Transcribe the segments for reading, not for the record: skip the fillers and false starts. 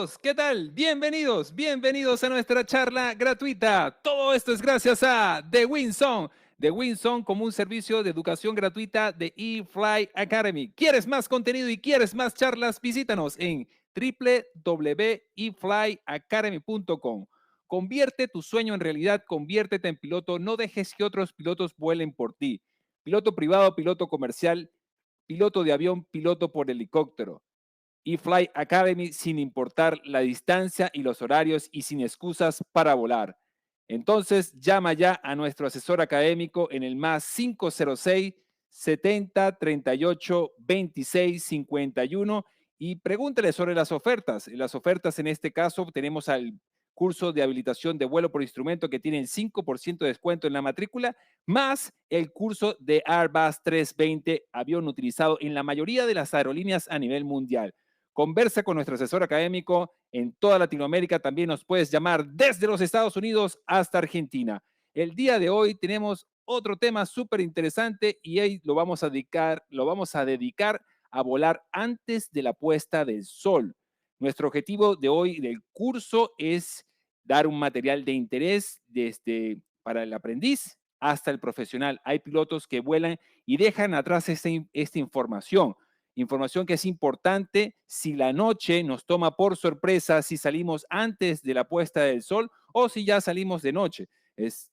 amigos, ¿qué tal? Bienvenidos, bienvenidos a nuestra charla gratuita. Todo esto es gracias a The Winzone. The Winzone como un servicio de educación gratuita de eFly Academy. ¿Quieres más contenido y quieres más charlas? Visítanos en www.eflyacademy.com. Convierte tu sueño en realidad, conviértete en piloto, no dejes que otros pilotos vuelen por ti. Piloto privado, piloto comercial, piloto de avión, piloto por helicóptero. eFly Academy sin importar la distancia y los horarios y sin excusas para volar. Entonces, llama ya a nuestro asesor académico en el más 506 70 38 26 51 y pregúntele sobre las ofertas. Las ofertas en este caso tenemos al curso de habilitación de vuelo por instrumento que tienen 5% de descuento en la matrícula, más el curso de Airbus 320, avión utilizado en la mayoría de las aerolíneas a nivel mundial. Conversa con nuestro asesor académico en toda Latinoamérica. También nos puedes llamar desde los Estados Unidos hasta Argentina. El día de hoy tenemos otro tema súper interesante y hoy lo vamos a dedicar a volar antes de la puesta del sol. Nuestro objetivo de hoy del curso es dar un material de interés desde para el aprendiz hasta el profesional. Hay pilotos que vuelan y dejan atrás esta información. Información que es importante si la noche nos toma por sorpresa, si salimos antes de la puesta del sol o si ya salimos de noche. Es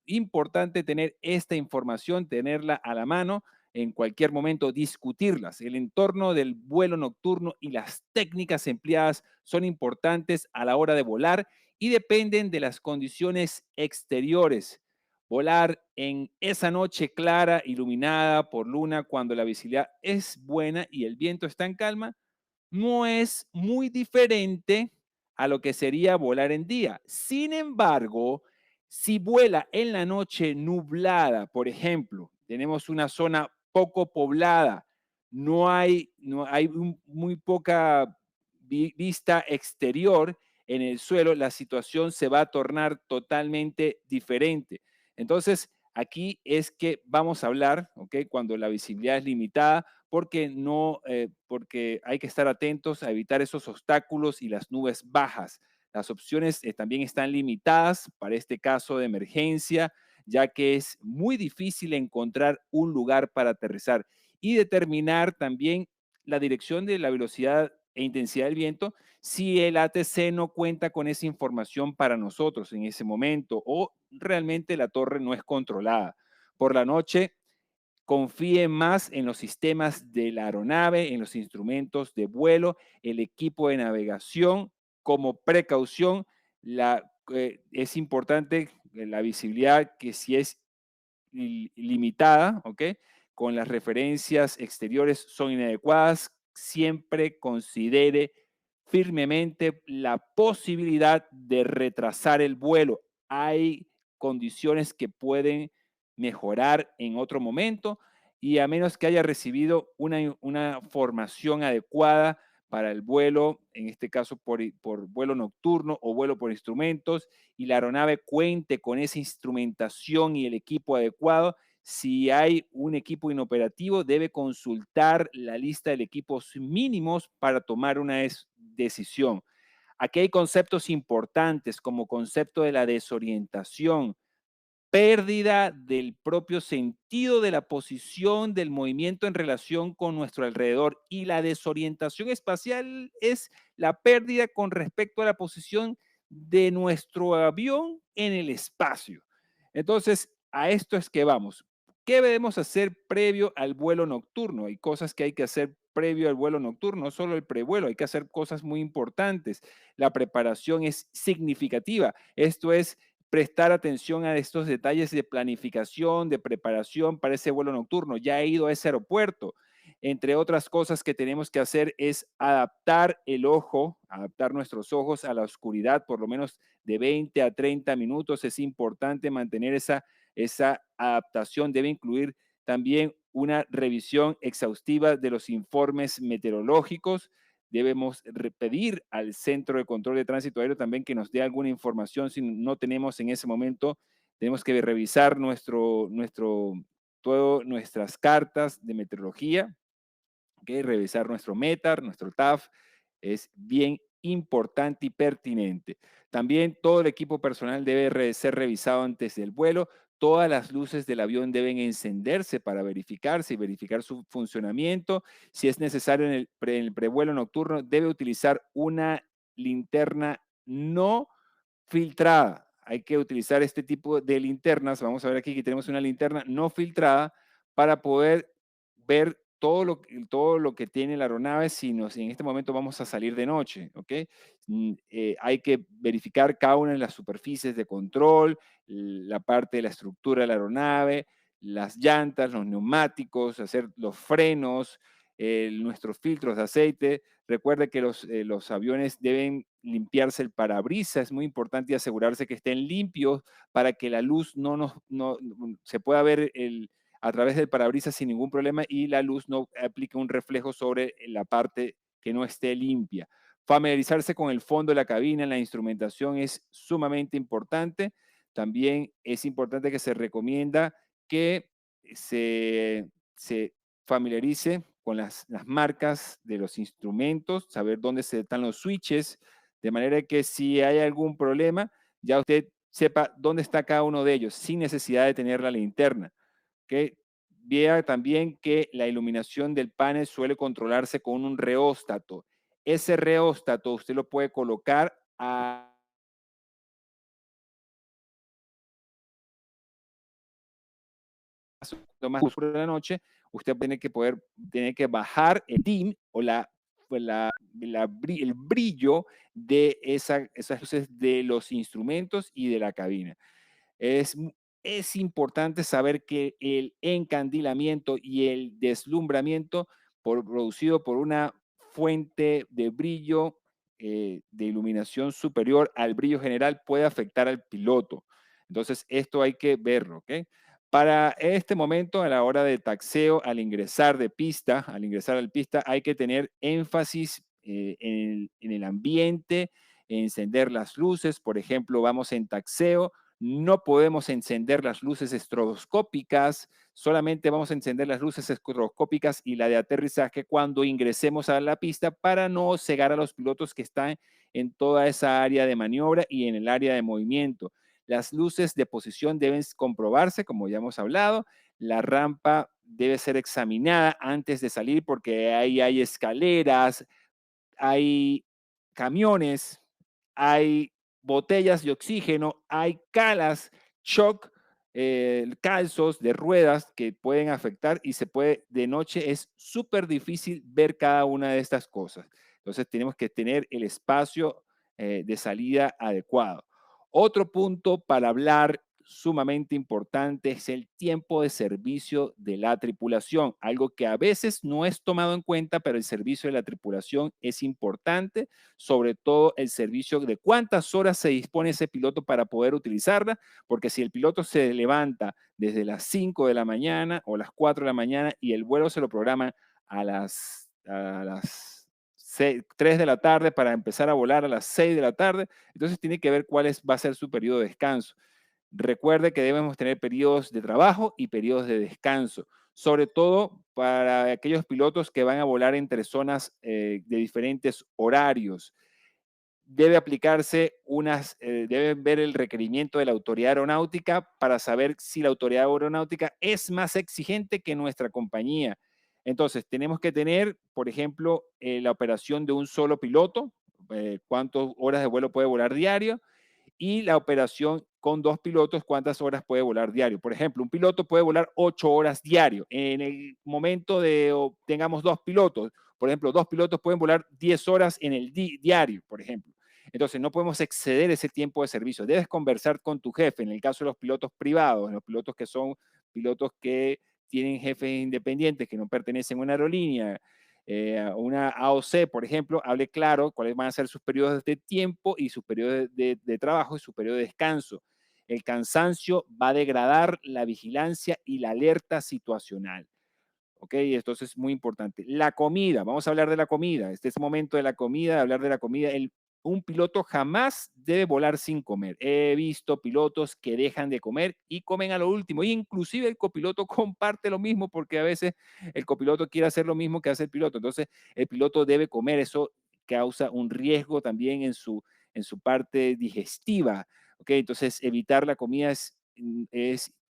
importante tener esta información, tenerla a la mano en cualquier momento, discutirlas. El entorno del vuelo nocturno y las técnicas empleadas son importantes a la hora de volar y dependen de las condiciones exteriores. Volar en esa noche clara, iluminada por luna, cuando la visibilidad es buena y el viento está en calma, no es muy diferente a lo que sería volar en día. Sin embargo, si vuela en la noche nublada, por ejemplo, tenemos una zona poco poblada, no hay muy poca vista exterior en el suelo, la situación se va a tornar totalmente diferente. Entonces, aquí es que vamos a hablar, ¿ok? Cuando la visibilidad es limitada, porque hay que estar atentos a evitar esos obstáculos y las nubes bajas. Las opciones también están limitadas para este caso de emergencia, ya que es muy difícil encontrar un lugar para aterrizar y determinar también la dirección de la velocidad e intensidad del viento si el ATC no cuenta con esa información para nosotros en ese momento o realmente la torre no es controlada. Por la noche, confíe más en los sistemas de la aeronave, en los instrumentos de vuelo, el equipo de navegación. Como precaución, es importante la visibilidad que si es limitada, ¿ok? Con las referencias exteriores son inadecuadas, siempre considere firmemente la posibilidad de retrasar el vuelo. Hay condiciones que pueden mejorar en otro momento y a menos que haya recibido una formación adecuada para el vuelo, en este caso por vuelo nocturno o vuelo por instrumentos, y la aeronave cuente con esa instrumentación y el equipo adecuado. Si hay un equipo inoperativo, debe consultar la lista de equipos mínimos para tomar una decisión. Aquí hay conceptos importantes como concepto de la desorientación, pérdida del propio sentido de la posición del movimiento en relación con nuestro alrededor, y la desorientación espacial es la pérdida con respecto a la posición de nuestro avión en el espacio. Entonces, a esto es que vamos. ¿Qué debemos hacer previo al vuelo nocturno? Hay cosas que hay que hacer previo al vuelo nocturno, no solo el prevuelo, hay que hacer cosas muy importantes. La preparación es significativa. Esto es prestar atención a estos detalles de planificación, de preparación para ese vuelo nocturno. Ya he ido a ese aeropuerto. Entre otras cosas que tenemos que hacer es adaptar el ojo, adaptar nuestros ojos a la oscuridad, por lo menos de 20 a 30 minutos. Es importante mantener esa adaptación. Debe incluir también una revisión exhaustiva de los informes meteorológicos. Debemos pedir al Centro de Control de Tránsito Aéreo también que nos dé alguna información si no tenemos en ese momento. Tenemos que revisar todas nuestras cartas de meteorología, ¿okay? Revisar nuestro METAR, nuestro TAF, es bien importante y pertinente. También todo el equipo personal debe ser revisado antes del vuelo. Todas las luces del avión deben encenderse para verificarse y verificar su funcionamiento. Si es necesario en el prevuelo nocturno, debe utilizar una linterna no filtrada. Hay que utilizar este tipo de linternas. Vamos a ver aquí que tenemos una linterna no filtrada para poder ver todo lo que tiene la aeronave si en este momento vamos a salir de noche, ¿ok? Hay que verificar cada una de las superficies de control, la parte de la estructura de la aeronave, las llantas, los neumáticos, hacer los frenos, nuestros filtros de aceite. Recuerde que los aviones deben limpiarse el parabrisas, es muy importante asegurarse que estén limpios para que la luz no se pueda ver a través del parabrisas sin ningún problema y la luz no aplique un reflejo sobre la parte que no esté limpia. Familiarizarse con el fondo de la cabina, la instrumentación es sumamente importante. También es importante que se recomienda que se familiarice con las marcas de los instrumentos, saber dónde se están los switches, de manera que si hay algún problema, ya usted sepa dónde está cada uno de ellos, sin necesidad de tener la linterna. ¿Ok? Vea también que la iluminación del panel suele controlarse con un reóstato. Ese reóstato usted lo puede colocar a lo más oscuro de la noche, usted tiene que bajar el dim o el brillo de esas luces de los instrumentos y de la cabina. Es, es importante saber que el encandilamiento y el deslumbramiento producido por una fuente de brillo de iluminación superior al brillo general puede afectar al piloto. Entonces, esto hay que verlo, ¿ok? Para este momento, a la hora de taxeo, al ingresar al pista, hay que tener énfasis en el ambiente, encender las luces. Por ejemplo, vamos en taxeo, no podemos encender las luces estroboscópicas, solamente vamos a encender las luces estroboscópicas y la de aterrizaje cuando ingresemos a la pista para no cegar a los pilotos que están en toda esa área de maniobra y en el área de movimiento. Las luces de posición deben comprobarse, como ya hemos hablado. La rampa debe ser examinada antes de salir porque ahí hay escaleras, hay camiones, hay botellas de oxígeno, hay calas, shock, calzos de ruedas que pueden afectar y de noche es súper difícil ver cada una de estas cosas. Entonces tenemos que tener el espacio de salida adecuado. Otro punto para hablar sumamente importante es el tiempo de servicio de la tripulación, algo que a veces no es tomado en cuenta, pero el servicio de la tripulación es importante, sobre todo el servicio de cuántas horas se dispone ese piloto para poder utilizarla, porque si el piloto se levanta desde las 5 de la mañana o las 4 de la mañana y el vuelo se lo programa a las 3 de la tarde para empezar a volar a las 6 de la tarde, entonces tiene que ver va a ser su periodo de descanso. Recuerde que debemos tener periodos de trabajo y periodos de descanso, sobre todo para aquellos pilotos que van a volar entre zonas de diferentes horarios. Deben ver el requerimiento de la autoridad aeronáutica para saber si la autoridad aeronáutica es más exigente que nuestra compañía. Entonces, tenemos que tener, por ejemplo, la operación de un solo piloto, cuántas horas de vuelo puede volar diario, y la operación con dos pilotos, cuántas horas puede volar diario. Por ejemplo, un piloto puede volar 8 horas diario. En el momento tengamos dos pilotos, por ejemplo, dos pilotos pueden volar 10 horas en el diario, por ejemplo. Entonces, no podemos exceder ese tiempo de servicio. Debes conversar con tu jefe. En el caso de los pilotos privados, los pilotos que son pilotos que tienen jefes independientes, que no pertenecen a una aerolínea, una AOC, por ejemplo, hable claro cuáles van a ser sus periodos de tiempo y sus periodos de trabajo y su periodo de descanso. El cansancio va a degradar la vigilancia y la alerta situacional. ¿Ok? Esto es muy importante. La comida, vamos a hablar de la comida. Este es el momento de la comida, de hablar de la comida. Un piloto jamás debe volar sin comer. He visto pilotos que dejan de comer y comen a lo último. Y inclusive el copiloto comparte lo mismo porque a veces el copiloto quiere hacer lo mismo que hace el piloto. Entonces, el piloto debe comer. Eso causa un riesgo también en su parte digestiva. ¿Ok? Entonces, evitar la comida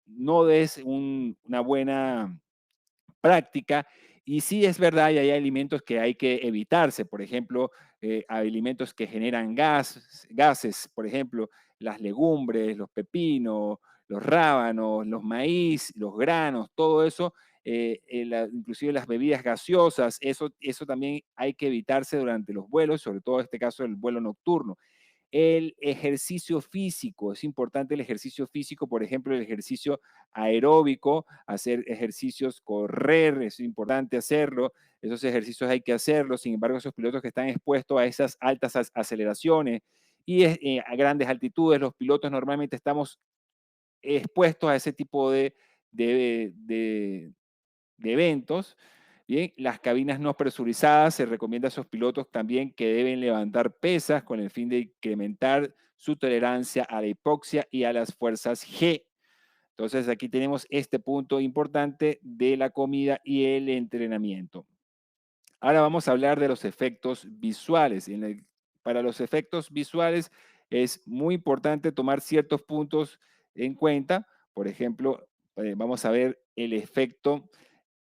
no es una buena práctica. Y sí es verdad, y hay alimentos que hay que evitarse. Por ejemplo, hay alimentos que generan gases, por ejemplo, las legumbres, los pepinos, los rábanos, los maíz, los granos, todo eso, inclusive las bebidas gaseosas, eso también hay que evitarse durante los vuelos, sobre todo en este caso el vuelo nocturno. El ejercicio físico, es importante el ejercicio físico, por ejemplo, el ejercicio aeróbico, hacer ejercicios, correr, es importante hacerlo, esos ejercicios hay que hacerlos, sin embargo, esos pilotos que están expuestos a esas altas aceleraciones y a grandes altitudes, los pilotos normalmente estamos expuestos a ese tipo de, de- de eventos. Bien, las cabinas no presurizadas, se recomienda a esos pilotos también que deben levantar pesas con el fin de incrementar su tolerancia a la hipoxia y a las fuerzas G. Entonces aquí tenemos este punto importante de la comida y el entrenamiento. Ahora vamos a hablar de los efectos visuales. Para los efectos visuales es muy importante tomar ciertos puntos en cuenta. Por ejemplo, vamos a ver el efecto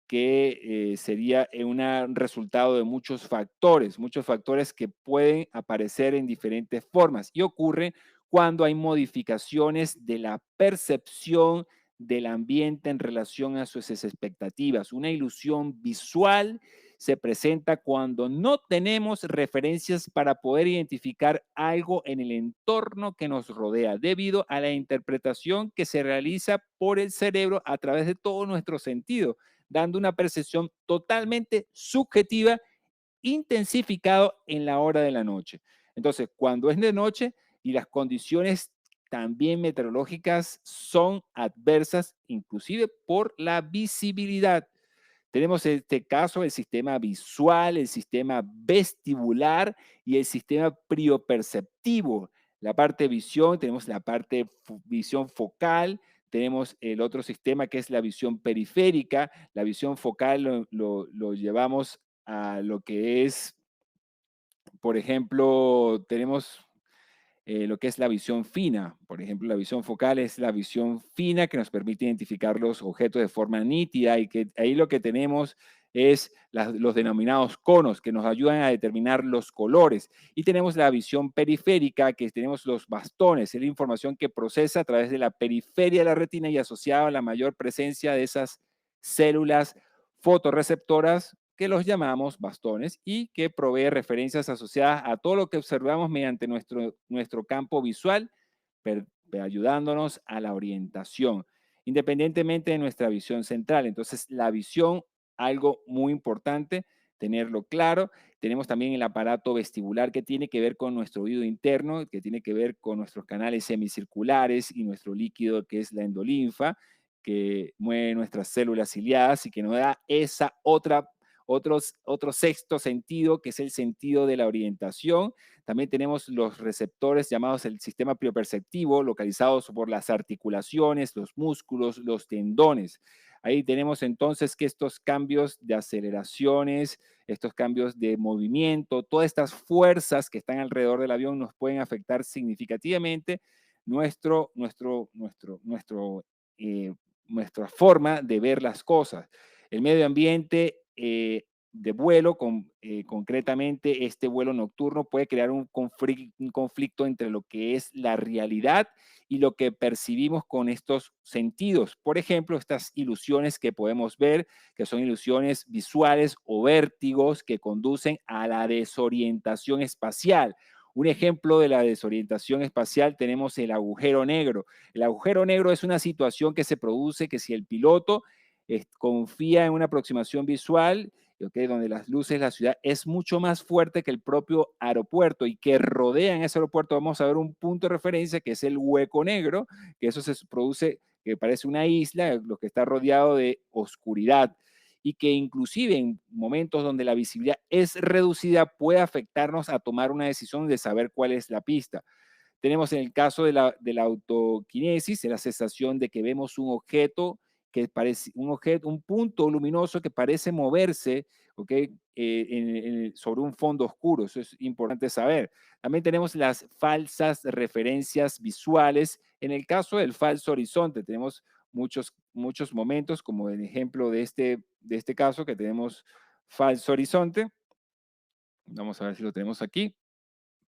que sería un resultado de muchos factores que pueden aparecer en diferentes formas y ocurren cuando hay modificaciones de la percepción del ambiente en relación a sus expectativas. Una ilusión visual se presenta cuando no tenemos referencias para poder identificar algo en el entorno que nos rodea, debido a la interpretación que se realiza por el cerebro a través de todos nuestros sentidos, dando una percepción totalmente subjetiva, intensificado en la hora de la noche. Entonces, cuando es de noche y las condiciones también meteorológicas son adversas, inclusive por la visibilidad. Tenemos en este caso el sistema visual, el sistema vestibular y el sistema prioperceptivo. La parte visión, tenemos la parte visión focal, tenemos el otro sistema que es la visión periférica. La visión focal lo llevamos a lo que es, por ejemplo, tenemos lo que es la visión fina. Por ejemplo, la visión focal es la visión fina que nos permite identificar los objetos de forma nítida y que ahí lo que tenemos es los denominados conos que nos ayudan a determinar los colores. Y tenemos la visión periférica, que tenemos los bastones, es la información que procesa a través de la periferia de la retina y asociada a la mayor presencia de esas células fotorreceptoras que los llamamos bastones y que provee referencias asociadas a todo lo que observamos mediante nuestro campo visual, ayudándonos a la orientación, independientemente de nuestra visión central. Entonces, la visión, algo muy importante, tenerlo claro. Tenemos también el aparato vestibular que tiene que ver con nuestro oído interno, que tiene que ver con nuestros canales semicirculares y nuestro líquido que es la endolinfa, que mueve nuestras células ciliadas y que nos da esa otro sexto sentido, que es el sentido de la orientación. También tenemos los receptores llamados el sistema prioperceptivo, localizados por las articulaciones, los músculos, los tendones. Ahí tenemos entonces que estos cambios de aceleraciones, estos cambios de movimiento, todas estas fuerzas que están alrededor del avión nos pueden afectar significativamente nuestro, nuestro, nuestro, nuestro, eh, nuestra forma de ver las cosas. El medio ambiente de vuelo, concretamente este vuelo nocturno, puede crear un conflicto entre lo que es la realidad y lo que percibimos con estos sentidos. Por ejemplo, estas ilusiones que podemos ver, que son ilusiones visuales o vértigos que conducen a la desorientación espacial. Un ejemplo de la desorientación espacial tenemos el agujero negro. El agujero negro es una situación que se produce que si el piloto confía en una aproximación visual, ¿okay? Donde las luces de la ciudad es mucho más fuerte que el propio aeropuerto y que rodean ese aeropuerto. Vamos a ver un punto de referencia que es el hueco negro, que eso se produce, que parece una isla, lo que está rodeado de oscuridad y que inclusive en momentos donde la visibilidad es reducida puede afectarnos a tomar una decisión de saber cuál es la pista. Tenemos en el caso de la autoquinesis, la sensación de que vemos un objeto que parece un objeto, un punto luminoso que parece moverse, ¿ok? Sobre un fondo oscuro, eso es importante saber. También tenemos las falsas referencias visuales. En el caso del falso horizonte, tenemos muchos momentos, como el ejemplo de este caso, que tenemos falso horizonte. Vamos a ver si lo tenemos aquí.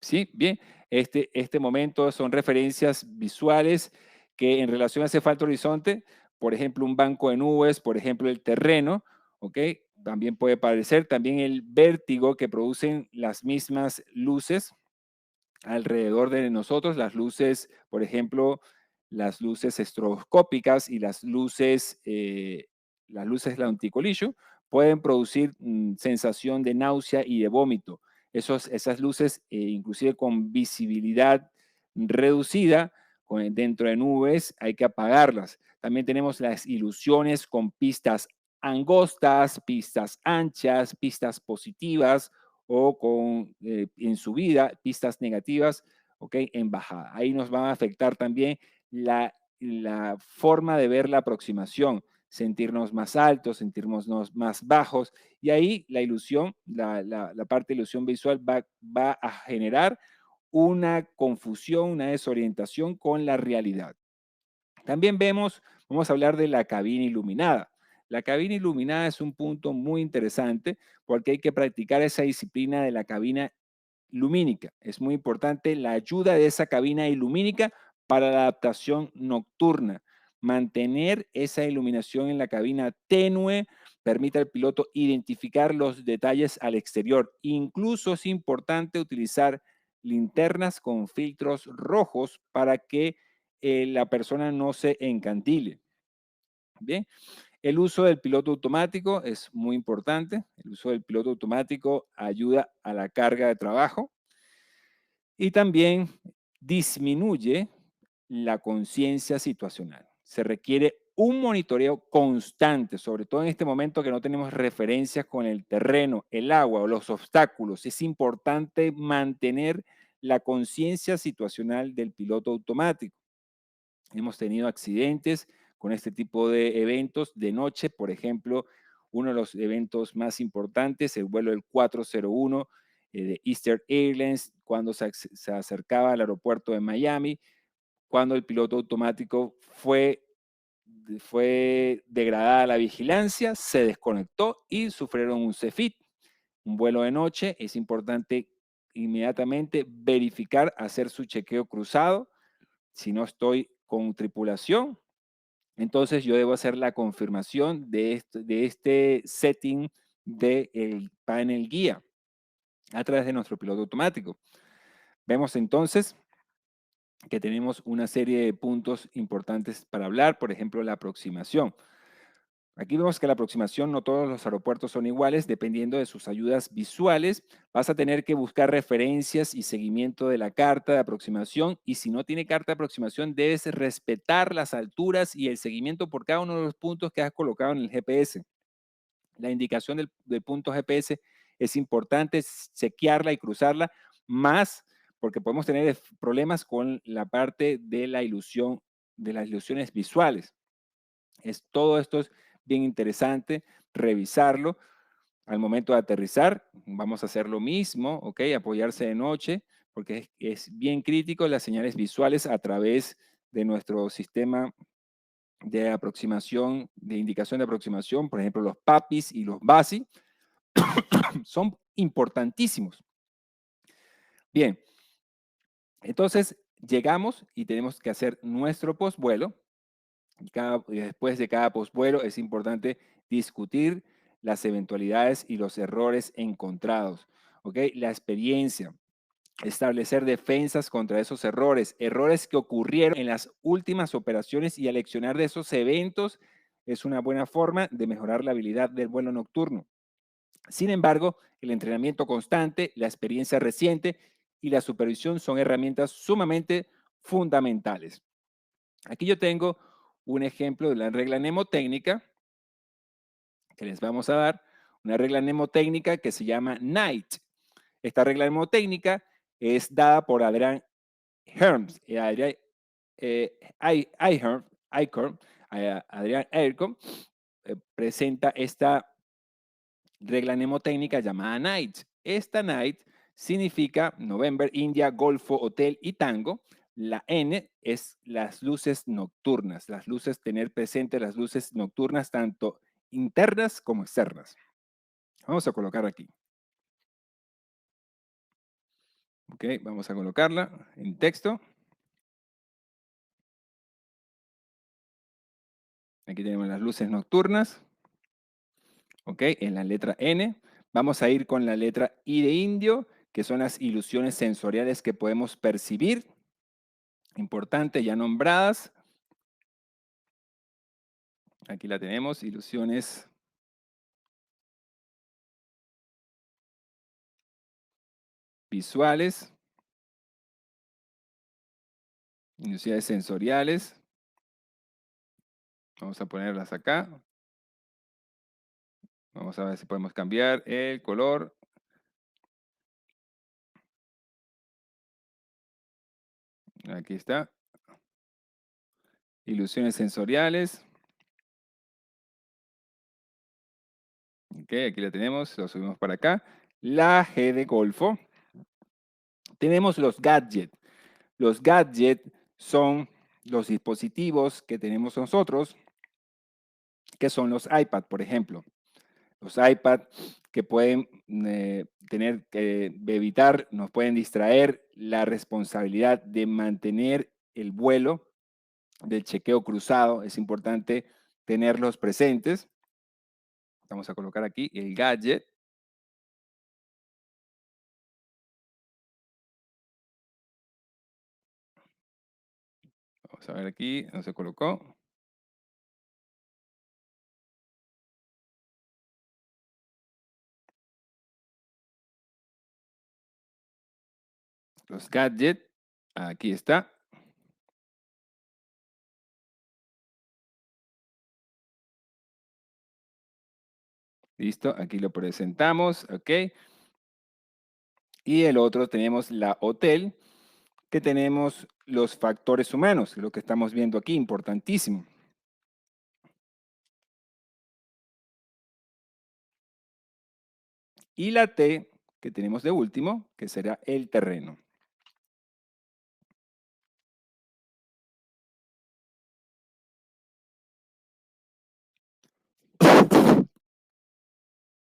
Sí, bien. Este momento son referencias visuales que en relación a ese falso horizonte, por ejemplo, un banco de nubes, por ejemplo, el terreno, ¿ok? También puede parecer, también el vértigo que producen las mismas luces alrededor de nosotros, las luces, por ejemplo, las luces estroboscópicas y las luces lenticolillo, pueden producir sensación de náusea y de vómito. Esas luces, inclusive con visibilidad reducida, dentro de nubes, hay que apagarlas. También tenemos las ilusiones con pistas angostas, pistas anchas, pistas positivas, o en subida, pistas negativas, ¿ok? En bajada. Ahí nos va a afectar también la forma de ver la aproximación, sentirnos más altos, sentirnos más bajos, y ahí la ilusión, la parte de ilusión visual va a generar una confusión, una desorientación con la realidad. También vamos a hablar de la cabina iluminada. La cabina iluminada es un punto muy interesante porque hay que practicar esa disciplina de la cabina lumínica. Es muy importante la ayuda de esa cabina ilumínica para la adaptación nocturna. Mantener esa iluminación en la cabina tenue permite al piloto identificar los detalles al exterior. Incluso es importante utilizar linternas con filtros rojos para que la persona no se encantile. Bien, el uso del piloto automático es muy importante. El uso del piloto automático ayuda a la carga de trabajo y también disminuye la conciencia situacional. Se requiere un monitoreo constante, sobre todo en este momento que no tenemos referencias con el terreno, el agua o los obstáculos. Es importante mantener la conciencia situacional del piloto automático. Hemos tenido accidentes con este tipo de eventos de noche, por ejemplo, uno de los eventos más importantes, el vuelo del 401 de Eastern Airlines, cuando se acercaba al aeropuerto de Miami, cuando el piloto automático fue degradada la vigilancia, se desconectó y sufrieron un CFIT. Un vuelo de noche, es importante inmediatamente verificar, hacer su chequeo cruzado. Si no estoy con tripulación, entonces yo debo hacer la confirmación de este setting del panel guía a través de nuestro piloto automático. Vemos entonces que tenemos una serie de puntos importantes para hablar, por ejemplo, la aproximación. Aquí vemos que la aproximación, no todos los aeropuertos son iguales, dependiendo de sus ayudas visuales. Vas a tener que buscar referencias y seguimiento de la carta de aproximación, y si no tiene carta de aproximación, debes respetar las alturas y el seguimiento por cada uno de los puntos que has colocado en el GPS. La indicación del punto GPS es importante, chequearla y cruzarla, más porque podemos tener problemas con la parte de la ilusión, de las ilusiones visuales. Todo esto es bien interesante revisarlo al momento de aterrizar. Vamos a hacer lo mismo, ¿ok? Apoyarse de noche, porque es bien crítico las señales visuales a través de nuestro sistema de aproximación, de indicación de aproximación, por ejemplo, los PAPIs y los BASI, son importantísimos. Bien, entonces llegamos y tenemos que hacer nuestro postvuelo. Después de cada postvuelo es importante discutir las eventualidades y los errores encontrados. ¿Ok? La experiencia, establecer defensas contra esos errores que ocurrieron en las últimas operaciones, y aleccionar de esos eventos es una buena forma de mejorar la habilidad del vuelo nocturno. Sin embargo, el entrenamiento constante, la experiencia reciente y la supervisión son herramientas sumamente fundamentales. Aquí yo tengo un ejemplo de la regla mnemotécnica que les vamos a dar, una regla mnemotécnica que se llama NIGHT. Esta regla mnemotécnica es dada por Adrian Herms, Adrian Aircom presenta regla mnemotécnica llamada NIGHT. Esta NIGHT significa November, India, Golfo, Hotel y Tango. La N es las luces nocturnas, las luces, tener presente las luces nocturnas, tanto internas como externas. Vamos a colocar aquí. Ok, vamos a colocarla en texto. Aquí tenemos las luces nocturnas. Ok, en la letra N. Vamos a ir con la letra I de indio, que son las ilusiones sensoriales que podemos percibir. Importante, ya nombradas. Aquí la tenemos, ilusiones visuales, ilusiones sensoriales. Vamos a ponerlas acá. Vamos a ver si podemos cambiar el color. Aquí está. Ilusiones sensoriales. Ok, aquí la tenemos, lo subimos para acá. La G de Golfo. Tenemos los gadgets. Los gadgets son los dispositivos que tenemos nosotros, que son los iPad, por ejemplo. Los iPad que pueden tener que evitar, nos pueden distraer la responsabilidad de mantener el vuelo del chequeo cruzado. Es importante tenerlos presentes. Vamos a colocar aquí el gadget. Vamos a ver aquí, no se colocó. Los gadgets, aquí está. Listo, aquí lo presentamos, ok. Y el otro tenemos la hotel, que tenemos los factores humanos, lo que estamos viendo aquí, importantísimo. Y la T, que tenemos de último, que será el terreno.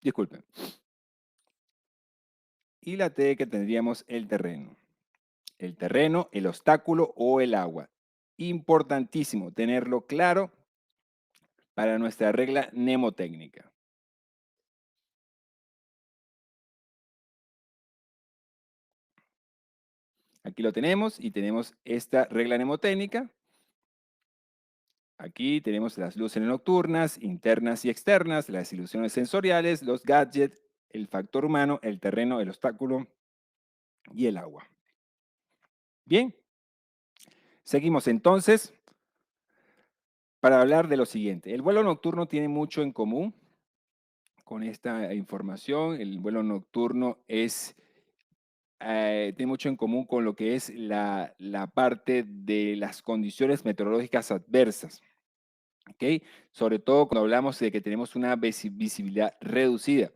Disculpen. Y la T, que tendríamos el terreno. El terreno, el obstáculo o el agua. Importantísimo tenerlo claro para nuestra regla mnemotécnica. Aquí lo tenemos y tenemos esta regla mnemotécnica. Aquí tenemos las luces nocturnas, internas y externas, las ilusiones sensoriales, los gadgets, el factor humano, el terreno, el obstáculo y el agua. Bien, seguimos entonces para hablar de lo siguiente. El vuelo nocturno tiene mucho en común con esta información. El vuelo nocturno tiene mucho en común con lo que es la parte de las condiciones meteorológicas adversas. ¿Ok? Sobre todo cuando hablamos de que tenemos una visibilidad reducida.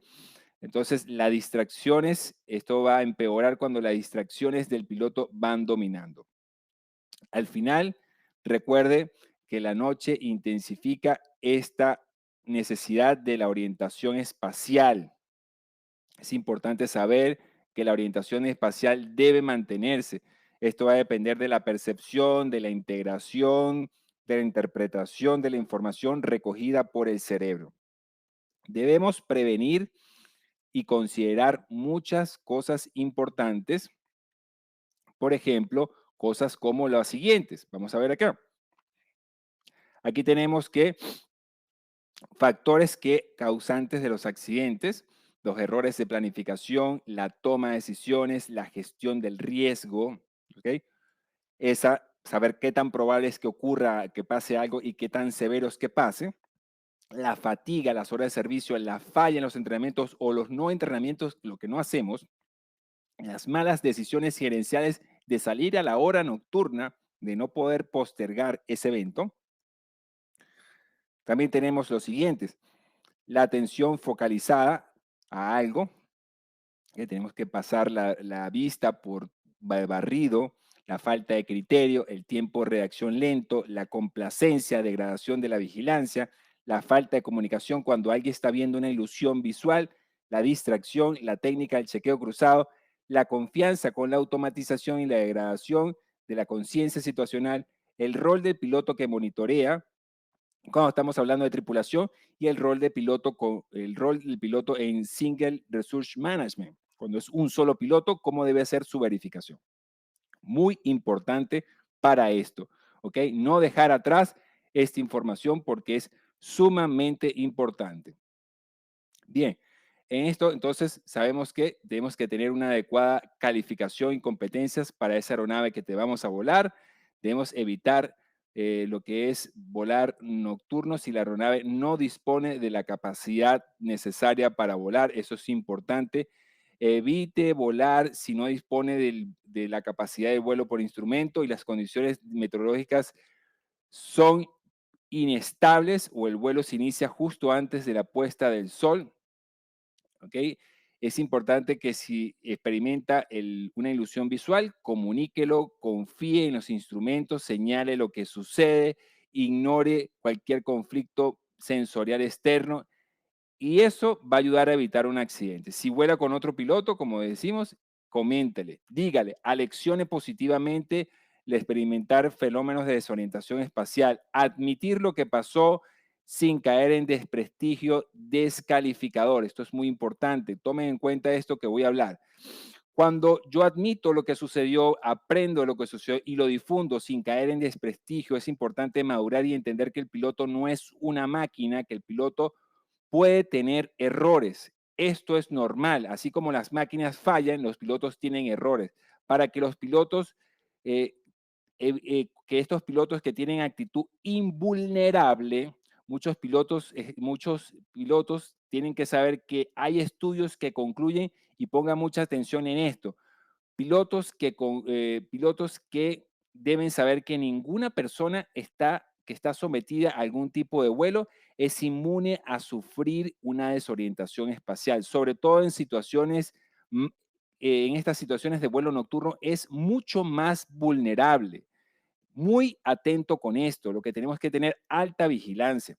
Entonces, las distracciones, esto va a empeorar cuando las distracciones del piloto van dominando. Al final, recuerde que la noche intensifica esta necesidad de la orientación espacial. Es importante saber que la orientación espacial debe mantenerse. Esto va a depender de la percepción, de la integración, de la interpretación de la información recogida por el cerebro. Debemos prevenir y considerar muchas cosas importantes. Por ejemplo, cosas como las siguientes. Vamos a ver acá. Aquí tenemos que factores que causantes de los accidentes, los errores de planificación, la toma de decisiones, la gestión del riesgo, ¿ok? Saber qué tan probable es que ocurra, que pase algo y qué tan severo es que pase. La fatiga, las horas de servicio, la falla en los entrenamientos o los no entrenamientos, lo que no hacemos, las malas decisiones gerenciales de salir a la hora nocturna, de no poder postergar ese evento. También tenemos los siguientes: la atención focalizada, a algo, que tenemos que pasar la vista por barrido, la falta de criterio, el tiempo de reacción lento, la complacencia, degradación de la vigilancia, la falta de comunicación cuando alguien está viendo una ilusión visual, la distracción, la técnica del chequeo cruzado, la confianza con la automatización y la degradación de la conciencia situacional, el rol del piloto que monitorea, cuando estamos hablando de tripulación, y el rol de piloto con el rol del piloto en Single Resource Management. Cuando es un solo piloto, ¿cómo debe ser su verificación? Muy importante para esto, ¿ok? No dejar atrás esta información porque es sumamente importante. Bien, en esto entonces sabemos que tenemos que tener una adecuada calificación y competencias para esa aeronave que te vamos a volar. Debemos evitar lo que es volar nocturno si la aeronave no dispone de la capacidad necesaria para volar. Eso es importante. Evite volar si no dispone de la capacidad de vuelo por instrumento y las condiciones meteorológicas son inestables o el vuelo se inicia justo antes de la puesta del sol. ¿Ok? Es importante que si experimenta una ilusión visual, comuníquelo, confíe en los instrumentos, señale lo que sucede, ignore cualquier conflicto sensorial externo y eso va a ayudar a evitar un accidente. Si vuela con otro piloto, como decimos, coméntele, dígale, aleccione positivamente el experimentar fenómenos de desorientación espacial, admitir lo que pasó sin caer en desprestigio descalificador. Esto es muy importante. Tomen en cuenta esto que voy a hablar. Cuando yo admito lo que sucedió, aprendo lo que sucedió y lo difundo sin caer en desprestigio, es importante madurar y entender que el piloto no es una máquina, que el piloto puede tener errores. Esto es normal. Así como las máquinas fallan, los pilotos tienen errores. Para que los pilotos, eh, que estos pilotos que tienen actitud invulnerable, muchos pilotos tienen que saber que hay estudios que concluyen y pongan mucha atención en esto pilotos que deben saber que ninguna persona que está sometida a algún tipo de vuelo es inmune a sufrir una desorientación espacial, sobre todo en mm, en estas situaciones de vuelo nocturno es mucho más vulnerable. Muy atento con esto, lo que tenemos que tener alta vigilancia.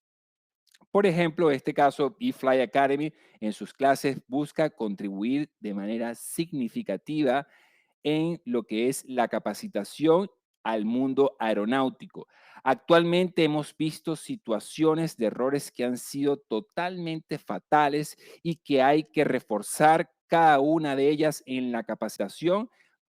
Por ejemplo, en este caso, eFly Academy en sus clases busca contribuir de manera significativa en lo que es la capacitación al mundo aeronáutico. Actualmente hemos visto situaciones de errores que han sido totalmente fatales y que hay que reforzar cada una de ellas en la capacitación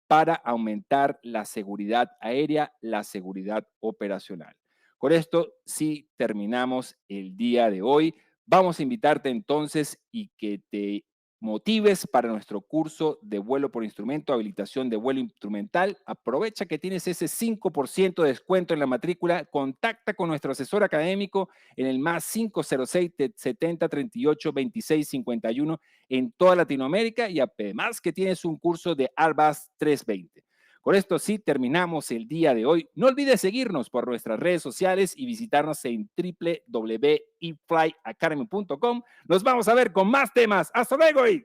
para aumentar la seguridad aérea, la seguridad operacional. Con esto sí terminamos el día de hoy. Vamos a invitarte entonces y que te motives para nuestro curso de vuelo por instrumento, habilitación de vuelo instrumental. Aprovecha que tienes ese 5% de descuento en la matrícula. Contacta con nuestro asesor académico en el más 506 70 38 26 51 en toda Latinoamérica y además que tienes un curso de Airbus 320. Con esto sí terminamos el día de hoy. No olvides seguirnos por nuestras redes sociales y visitarnos en www.eflyacademy.com. Nos vamos a ver con más temas. Hasta luego y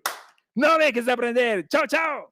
no dejes de aprender. Chao, chao.